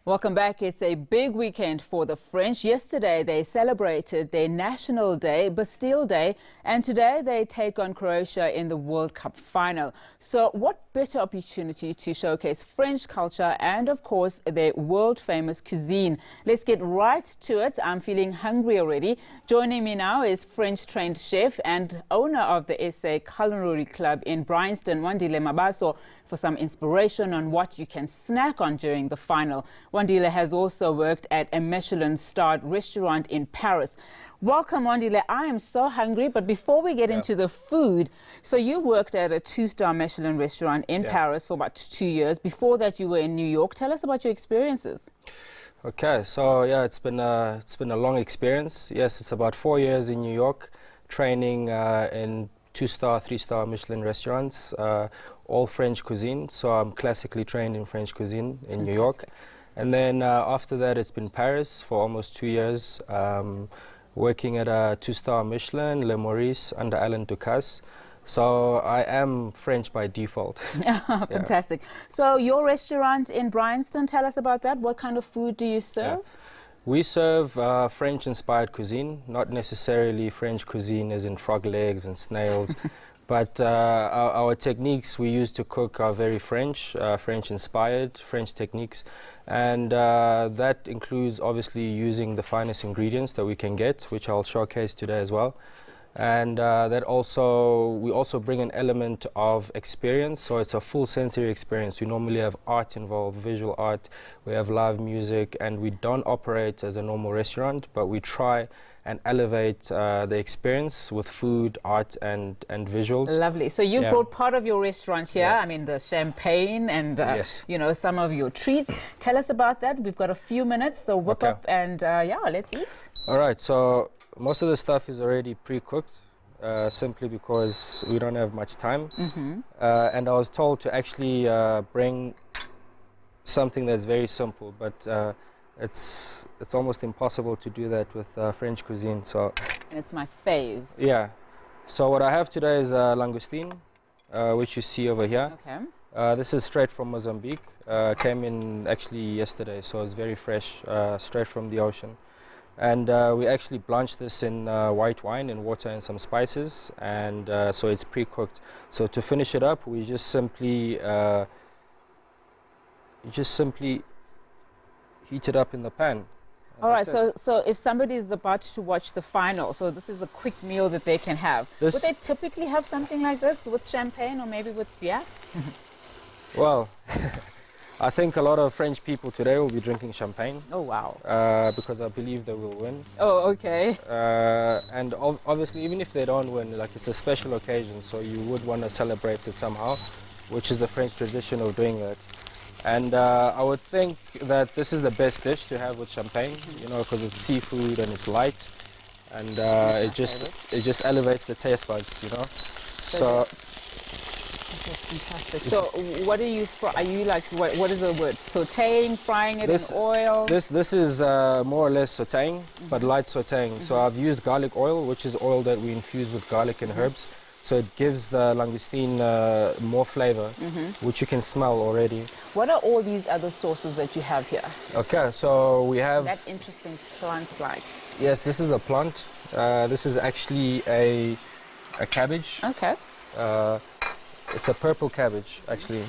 Welcome back. It's a big weekend for the French. Yesterday they celebrated their National Day, Bastille Day, and today they take on Croatia in the World Cup final. So what better opportunity to showcase French culture and, of course, their world-famous cuisine. Let's get right to it. I'm feeling hungry already. Joining me now is French-trained chef and owner of the SA Culinary Club in Bryanston, Wandile Mabaso, for some inspiration on what you can snack on during the final. Wandile has also worked at a Michelin-starred restaurant in Paris. Welcome, Wandile. I am so hungry, but before we get into the food, so you worked at a 2-star Michelin restaurant in Paris for about 2 years. Before that, you were in New York. Tell us about your experiences. Okay, so yeah, it's been a long experience. Yes, it's about 4 years in New York, training in 2-star, 3-star Michelin restaurants, all French cuisine. So I'm classically trained in French cuisine in New York. And then after that, it's been Paris for almost 2 years, working at a 2-star Michelin, Le Maurice, under Alain Ducasse. So I am French by default. Fantastic. So your restaurant in Bryanston, tell us about that. What kind of food do you serve? We serve French-inspired cuisine, not necessarily French cuisine as in frog legs and snails, but our techniques we use to cook are very French, French-inspired, French techniques, and that includes obviously using the finest ingredients that we can get, which I'll showcase today as well. And we also bring an element of experience, so it's a full sensory experience. We normally have art involved, visual art, we have live music, and we don't operate as a normal restaurant, but we try and elevate the experience with food, art, and visuals. Lovely. So you've brought part of your restaurant here, I mean the champagne and you know, some of your treats. Tell us about that. We've got a few minutes, so whip up and let's eat. All right, so most of the stuff is already pre-cooked, simply because we don't have much time. And I was told to actually bring something that's very simple, but it's almost impossible to do that with French cuisine. So, and it's my fave. Yeah. So what I have today is langoustine, which you see over here. Okay. This is straight from Mozambique. Came in actually yesterday, so it's very fresh, straight from the ocean. And we actually blanch this in white wine and water and some spices, and so it's pre-cooked. So to finish it up, we just simply heat it up in the pan. All right, so if somebody is about to watch the final, so this is a quick meal that they can have. Would they typically have something like this with champagne or maybe with beer? Well, I think a lot of French people today will be drinking champagne. Oh, wow. Because I believe they will win. Oh, okay. And obviously, even if they don't win, like, it's a special occasion, so you would want to celebrate it somehow, which is the French tradition of doing that. And I would think that this is the best dish to have with champagne, you know, because it's seafood and it's light, and it just elevates the taste buds, you know. So. Fantastic. So what do you fry? Are you like, what is the word? Sauteing, frying it in oil? This is more or less sauteing, but light sauteing. So I've used garlic oil, which is oil that we infuse with garlic and herbs. So it gives the langoustine more flavor, which you can smell already. What are all these other sauces that you have here? Okay, so we have... That interesting plant-like. Yes, this is a plant. This is actually a cabbage. Okay. It's a purple cabbage, actually.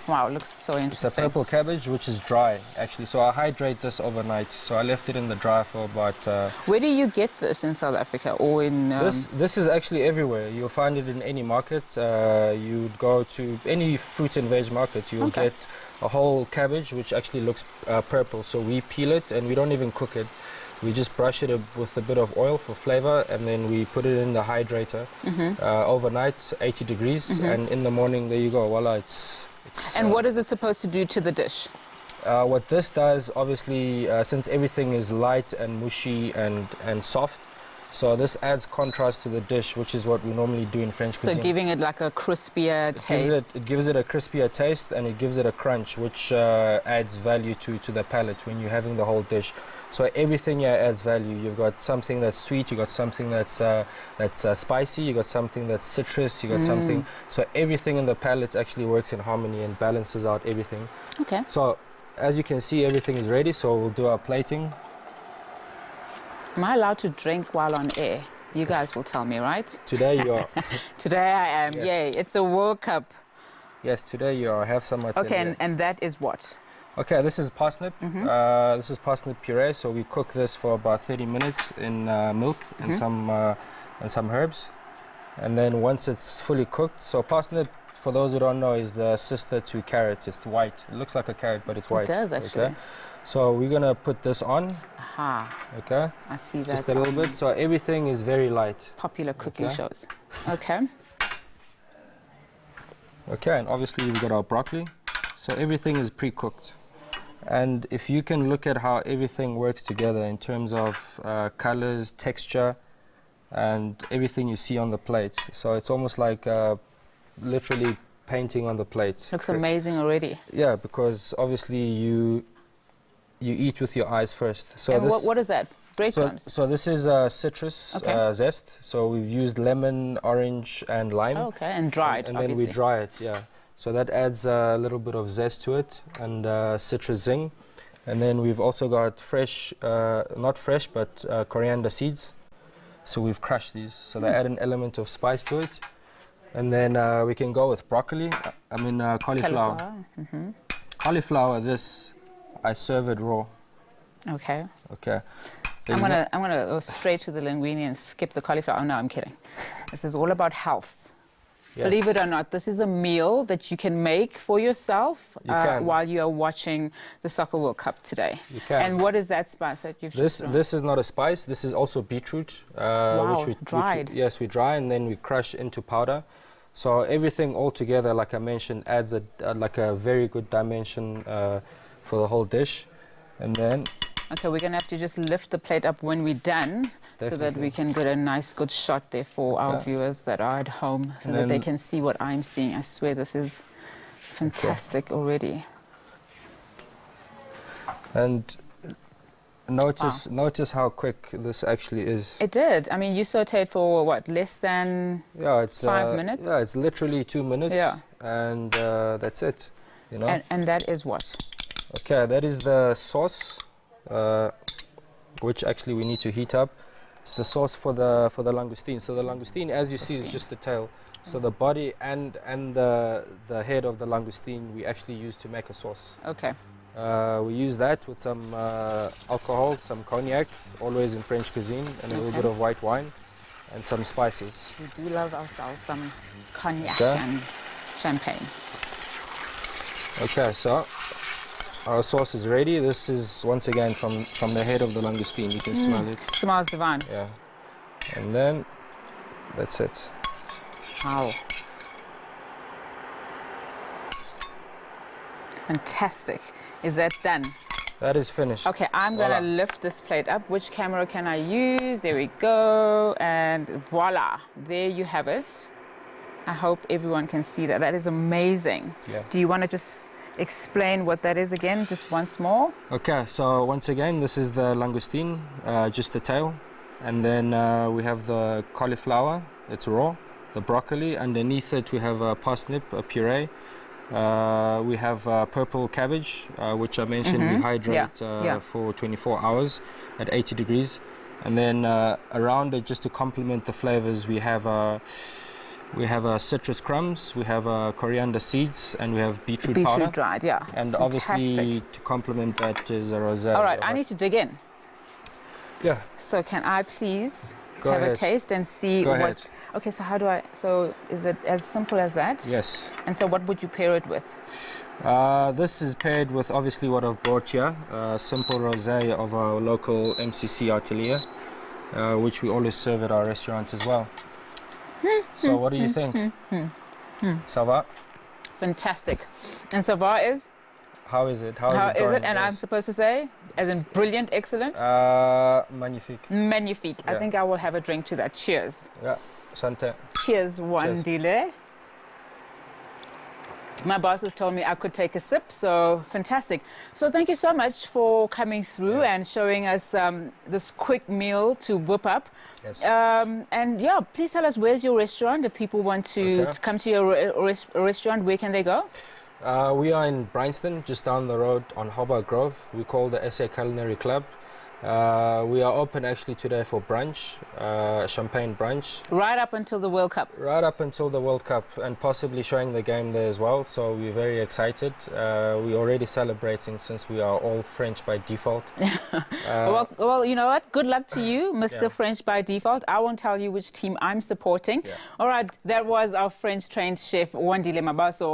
Wow, it looks so interesting. It's a purple cabbage, which is dry, actually. So I hydrate this overnight. So I left it in the dryer for about... Where do you get this in South Africa or in... This is actually everywhere. You'll find it in any market. You'd go to any fruit and veg market. You'll get a whole cabbage, which actually looks purple. So we peel it and we don't even cook it. We just brush it with a bit of oil for flavor, and then we put it in the hydrator overnight, 80 degrees, and in the morning, there you go, voila, it's and what is it supposed to do to the dish? What this does, obviously, since everything is light and mushy and soft, So this adds contrast to the dish, which is what we normally do in French cuisine. So giving it like a crispier taste. It gives it a crispier taste, and it gives it a crunch, which adds value to the palate when you're having the whole dish. So everything here adds value. You've got something that's sweet, you've got something that's spicy, you've got something that's citrus, you've got something. So everything in the palate actually works in harmony and balances out everything. Okay. So as you can see, everything is ready, so we'll do our plating. Am I allowed to drink while on air? You guys will tell me, right? Today you are. Today I am. Yes. Yay, it's a World Cup. Yes, today you are. Have some. Okay, and that is what? Okay, this is parsnip. This is parsnip puree. So we cook this for about 30 minutes in milk and some herbs. And then once it's fully cooked, so parsnip, for those who don't know, is the sister to carrot. It's white. It looks like a carrot, but it's white. It does, actually. Okay? So we're going to put this on. Aha. Okay. I see that. Just a little bit. So everything is very light. Popular cooking shows. Okay. Okay, and obviously we've got our broccoli. So everything is pre-cooked. And if you can look at how everything works together in terms of colors, texture, and everything you see on the plate. So it's almost like literally painting on the plate. Looks amazing already. Yeah, because obviously you eat with your eyes first. So and what is that? Breadcrumbs? So this is citrus zest. So we've used lemon, orange, and lime. Oh, okay, and dried, and obviously. then we dry it, yeah. So that adds a little bit of zest to it, and citrus zing. And then we've also got fresh, not fresh, but coriander seeds. So we've crushed these. So they add an element of spice to it. And then we can go with broccoli, cauliflower. Cauliflower, this, I serve it raw. Okay. Okay. I'm gonna go straight to the linguine and skip the cauliflower. Oh no, I'm kidding. This is all about health. Yes. Believe it or not, this is a meal that you can make for yourself while you are watching the Soccer World Cup today. You can. And what is that spice that you've just thrown? This is not a spice. This is also beetroot. Wow, dried. Yes, we dry and then we crush into powder. So everything all together, like I mentioned, adds like a very good dimension for the whole dish. And then... Okay, we're going to have to just lift the plate up when we're done so that we can get a nice, good shot there for our viewers that are at home so that they can see what I'm seeing. I swear this is fantastic already. And notice how quick this actually is. It did. I mean, you sauteed for what, less than 5 minutes? Yeah, it's literally 2 minutes. Yeah. And that's it, you know. And that is what? Okay, that is the sauce. Which actually we need to heat up. It's the sauce for the langoustine. So the langoustine, as you see, is just the tail. So the body and the head of the langoustine we actually use to make a sauce. Okay. We use that with some alcohol, some cognac, always in French cuisine, and a little bit of white wine, and some spices. We do love ourselves some cognac and champagne. Okay, so our sauce is ready. This is once again from the head of the langoustine. You can smell it. Smells divine. Yeah. And then that's it. Wow. Fantastic. Is that done? That is finished. Okay, I'm gonna lift this plate up. Which camera can I use? There we go. And voila, there you have it. I hope everyone can see that. That is amazing. Yeah. Do you want to just explain what that is again, just once more? Okay, so once again, this is the langoustine, just the tail. And then we have the cauliflower, it's raw, the broccoli. Underneath it, we have a parsnip, a puree. We have purple cabbage, which I mentioned we hydrate for 24 hours at 80 degrees. And then around it, just to complement the flavors, we have citrus crumbs, we have coriander seeds, and we have beetroot powder. Beetroot dried, yeah. And fantastic. Obviously, to complement that is a rosé. All right, I need to dig in. Yeah. So can I please Go have ahead. a taste and see Go what... ahead. Okay, so how do I... So is it as simple as that? Yes. And so what would you pair it with? This is paired with obviously what I've brought here, simple rosé of our local MCC atelier, which we always serve at our restaurant as well. So what do you think? Ça va? Fantastic. And ça va is? How is it? How How is it is going? it? And I'm supposed to say? As in brilliant, excellent? Magnifique. Magnifique. Yeah. I think I will have a drink to that. Cheers. Yeah, Shante. Cheers, Wandile. Mabaso has told me I could take a sip, so fantastic. So thank you so much for coming through and showing us this quick meal to whip up. Yes. And yeah, please tell us, where's your restaurant? If people want to come to your restaurant, where can they go? We are in Bryanston, just down the road on Hobart Grove. We call the SA Culinary Club. We are open actually today for brunch, champagne brunch. Right up until the World Cup. Right up until the World Cup, and possibly showing the game there as well. So we're very excited. We're already celebrating since we are all French by default. Well, you know what? Good luck to you, Mr. French by default. I won't tell you which team I'm supporting. All right, that was our French-trained chef, Wandile Mabaso.